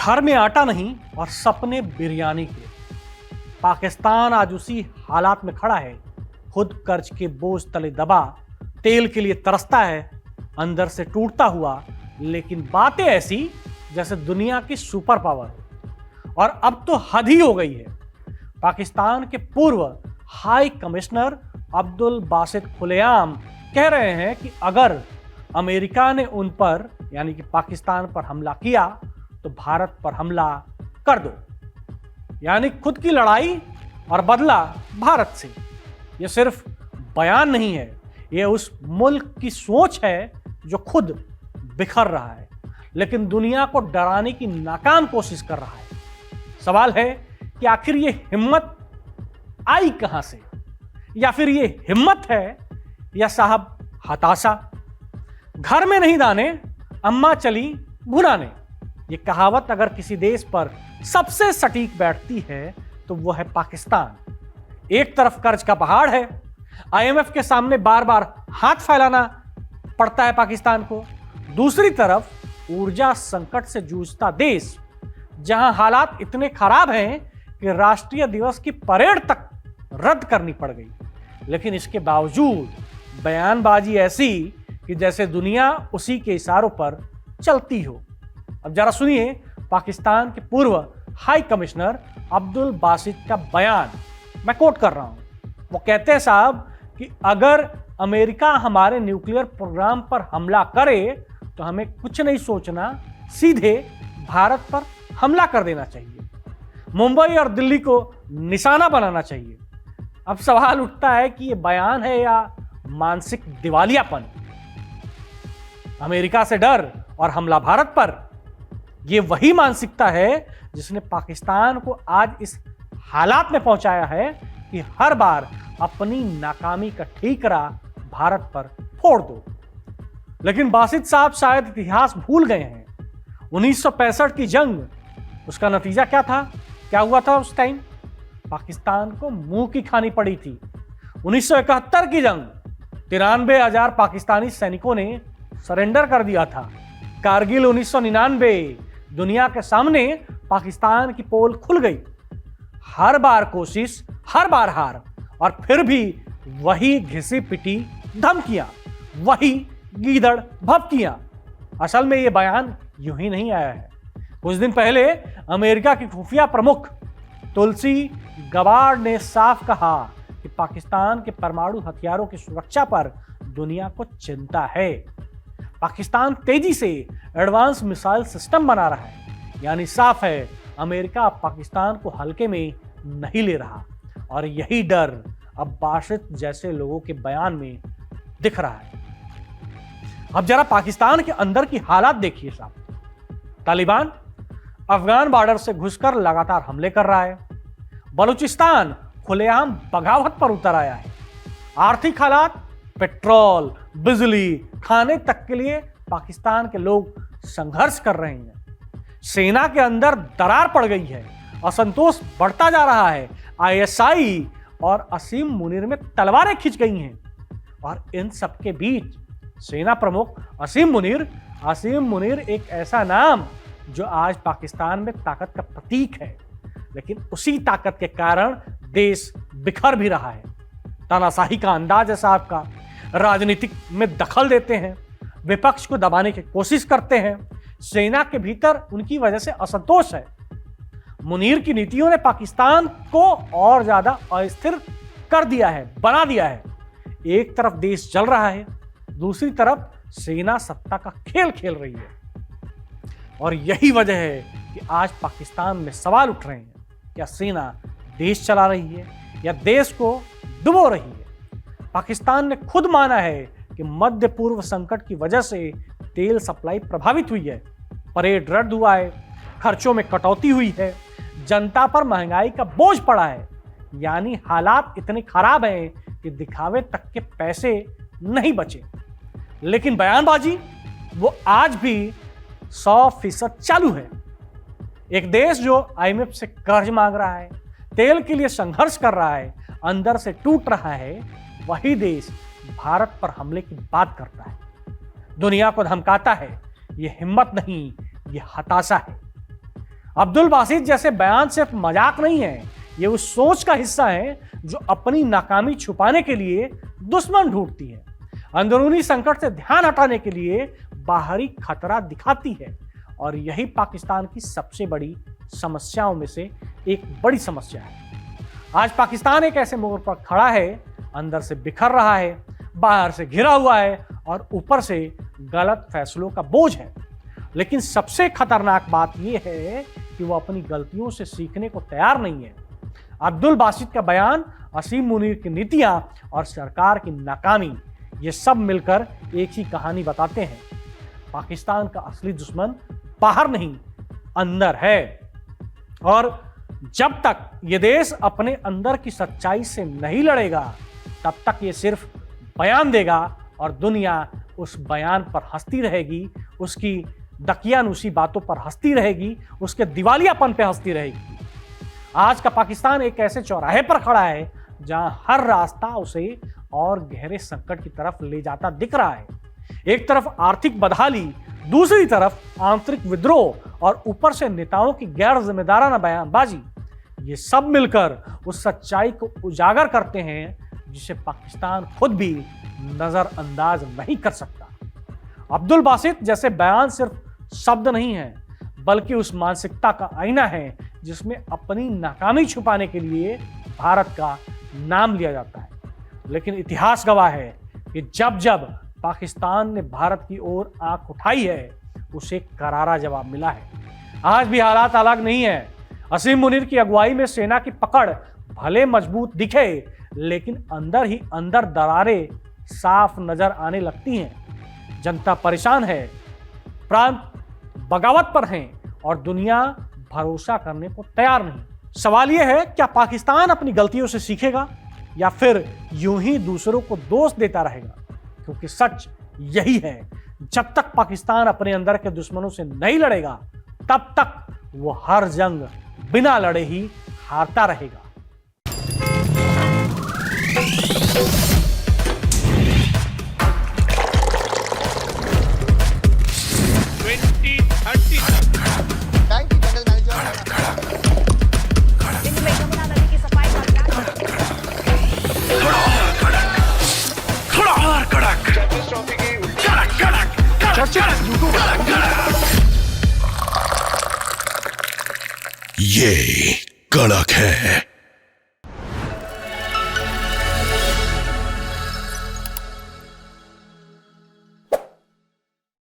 घर में आटा नहीं और सपने बिरयानी के। पाकिस्तान आज उसी हालात में खड़ा है। खुद कर्ज के बोझ तले दबा, तेल के लिए तरसता है, अंदर से टूटता हुआ, लेकिन बातें ऐसी जैसे दुनिया की सुपर पावर हो। और अब तो हद ही हो गई है। पाकिस्तान के पूर्व हाई कमिश्नर अब्दुल बासित खुलेआम कह रहे हैं कि अगर अमेरिका ने उन पर यानी कि पाकिस्तान पर हमला किया तो भारत पर हमला कर दो, यानी खुद की लड़ाई और बदला भारत से। यह सिर्फ बयान नहीं है, यह उस मुल्क की सोच है जो खुद बिखर रहा है लेकिन दुनिया को डराने की नाकाम कोशिश कर रहा है। सवाल है कि आखिर ये हिम्मत आई कहां से, या फिर ये हिम्मत है या साहब हताशा। घर में नहीं दाने, अम्मा चली भुनाने। ये कहावत अगर किसी देश पर सबसे सटीक बैठती है तो वो है पाकिस्तान। एक तरफ कर्ज का पहाड़ है, आईएमएफ के सामने बार बार हाथ फैलाना पड़ता है पाकिस्तान को। दूसरी तरफ ऊर्जा संकट से जूझता देश, जहां हालात इतने खराब हैं कि राष्ट्रीय दिवस की परेड तक रद्द करनी पड़ गई। लेकिन इसके बावजूद बयानबाजी ऐसी कि जैसे दुनिया उसी के इशारों पर चलती हो। अब जरा सुनिए पाकिस्तान के पूर्व हाई कमिश्नर अब्दुल बासित का बयान। मैं कोट कर रहा हूं। वो कहते हैं साहब कि अगर अमेरिका हमारे न्यूक्लियर प्रोग्राम पर हमला करे तो हमें कुछ नहीं सोचना, सीधे भारत पर हमला कर देना चाहिए। मुंबई और दिल्ली को निशाना बनाना चाहिए। अब सवाल उठता है कि यह बयान है या मानसिक दिवालियापन। अमेरिका से डर और हमला भारत पर, यह वही मानसिकता है जिसने पाकिस्तान को आज इस हालात में पहुंचाया है कि हर बार अपनी नाकामी का ठीकरा भारत पर फोड़ दो। लेकिन बासित साहब शायद इतिहास भूल गए हैं। 1965 की जंग, उसका नतीजा क्या था? क्या हुआ था उस टाइम? पाकिस्तान को मुंह की खानी पड़ी थी। 1971 की जंग, 93,000 पाकिस्तानी सैनिकों ने सरेंडर कर दिया था। कारगिल 1999, दुनिया के सामने पाकिस्तान की पोल खुल गई। हर बार कोशिश, हर बार हार, और फिर भी वही घिसी पिटी धमकियां, वही गीदड़ भभकियां। असल में यह बयान यूं ही नहीं आया है। कुछ दिन पहले अमेरिका की खुफिया प्रमुख तुलसी गबार्ड ने साफ कहा कि पाकिस्तान के परमाणु हथियारों की सुरक्षा पर दुनिया को चिंता है। पाकिस्तान तेजी से एडवांस मिसाइल सिस्टम बना रहा है, यानी साफ है अमेरिका अब पाकिस्तान को हल्के में नहीं ले रहा। और यही डर अब बासित जैसे लोगों के बयान में दिख रहा है। अब जरा पाकिस्तान के अंदर की हालात देखिए साहब। तालिबान अफगान बॉर्डर से घुसकर लगातार हमले कर रहा है। बलूचिस्तान खुलेआम बगावत पर उतर आया है। आर्थिक हालात, पेट्रोल, बिजली, खाने तक के लिए पाकिस्तान के लोग संघर्ष कर रहे हैं। सेना के अंदर दरार पड़ गई है, असंतोष बढ़ता जा रहा है। आईएसआई और असीम मुनीर में तलवारें खिंच गई हैं। और इन सबके बीच सेना प्रमुख असीम मुनीर एक ऐसा नाम जो आज पाकिस्तान में ताकत का प्रतीक है, लेकिन उसी ताकत के कारण देश बिखर भी रहा है। तानाशाही का अंदाज है साहब का। राजनीतिक में दखल देते हैं, विपक्ष को दबाने की कोशिश करते हैं। सेना के भीतर उनकी वजह से असंतोष है। मुनीर की नीतियों ने पाकिस्तान को और ज्यादा अस्थिर कर दिया है, बना दिया है। एक तरफ देश जल रहा है, दूसरी तरफ सेना सत्ता का खेल खेल रही है। और यही वजह है कि आज पाकिस्तान में सवाल उठ रहे हैं, क्या सेना देश चला रही है या देश को डुबो रही है? पाकिस्तान ने खुद माना है कि मध्य पूर्व संकट की वजह से तेल सप्लाई प्रभावित हुई है, परेड रद्द हुआ है, खर्चों में कटौती हुई है, जनता पर महंगाई का बोझ पड़ा है। यानी हालात इतने खराब हैं कि दिखावे तक के पैसे नहीं बचे। लेकिन बयानबाजी वो आज भी 100% चालू है। एक देश जो आईएमएफ से कर्ज मांग रहा है, तेल के लिए संघर्ष कर रहा है, अंदर से टूट रहा है, वही देश भारत पर हमले की बात करता है, दुनिया को धमकाता है। यह हिम्मत नहीं, यह हताशा है। अब्दुल बासित जैसे बयान सिर्फ मजाक नहीं है, ये उस सोच का हिस्सा है जो अपनी नाकामी छुपाने के लिए दुश्मन ढूंढती है, अंदरूनी संकट से ध्यान हटाने के लिए बाहरी खतरा दिखाती है। और यही पाकिस्तान की सबसे बड़ी समस्याओं में से एक बड़ी समस्या है। आज पाकिस्तान एक ऐसे मोड़ पर खड़ा है, अंदर से बिखर रहा है, बाहर से घिरा हुआ है और ऊपर से गलत फैसलों का बोझ है। लेकिन सबसे खतरनाक बात यह है कि वो अपनी गलतियों से सीखने को तैयार नहीं है। अब्दुल बासित का बयान, असीम मुनीर की नीतियां और सरकार की नाकामी, ये सब मिलकर एक ही कहानी बताते हैं। पाकिस्तान का असली दुश्मन बाहर नहीं, अंदर है। और जब तक ये देश अपने अंदर की सच्चाई से नहीं लड़ेगा, तब तक ये सिर्फ बयान देगा और दुनिया उस बयान पर हंसती रहेगी, उसकी दकियानूसी बातों पर हंसती रहेगी, उसके दिवालियापन पे हंसती रहेगी। आज का पाकिस्तान एक ऐसे चौराहे पर खड़ा है जहां हर रास्ता उसे और गहरे संकट की तरफ ले जाता दिख रहा है। एक तरफ आर्थिक बदहाली, दूसरी तरफ आंतरिक विद्रोह और ऊपर से नेताओं की गैर जिम्मेदाराना बयानबाजी। ये सब मिलकर उस सच्चाई को उजागर करते हैं जिसे पाकिस्तान खुद भी नजरअंदाज नहीं कर सकता। अब्दुल बासित जैसे बयान सिर्फ शब्द नहीं है, बल्कि उस मानसिकता का आईना है जिसमें अपनी नाकामी छुपाने के लिए भारत का नाम लिया जाता है। लेकिन इतिहास गवाह है कि जब जब पाकिस्तान ने भारत की ओर आंख उठाई है, उसे करारा जवाब मिला है। आज भी हालात अलग नहीं है। असीम मुनीर की अगुवाई में सेना की पकड़ भले मजबूत दिखे, लेकिन अंदर ही अंदर दरारें साफ नजर आने लगती हैं। जनता परेशान है, प्रांत बगावत पर हैं और दुनिया भरोसा करने को तैयार नहीं। सवाल यह है, क्या पाकिस्तान अपनी गलतियों से सीखेगा या फिर यूं ही दूसरों को दोष देता रहेगा? क्योंकि सच यही है, जब तक पाकिस्तान अपने अंदर के दुश्मनों से नहीं लड़ेगा, तब तक वो हर जंग बिना लड़े ही हारता रहेगा। ये कड़क है।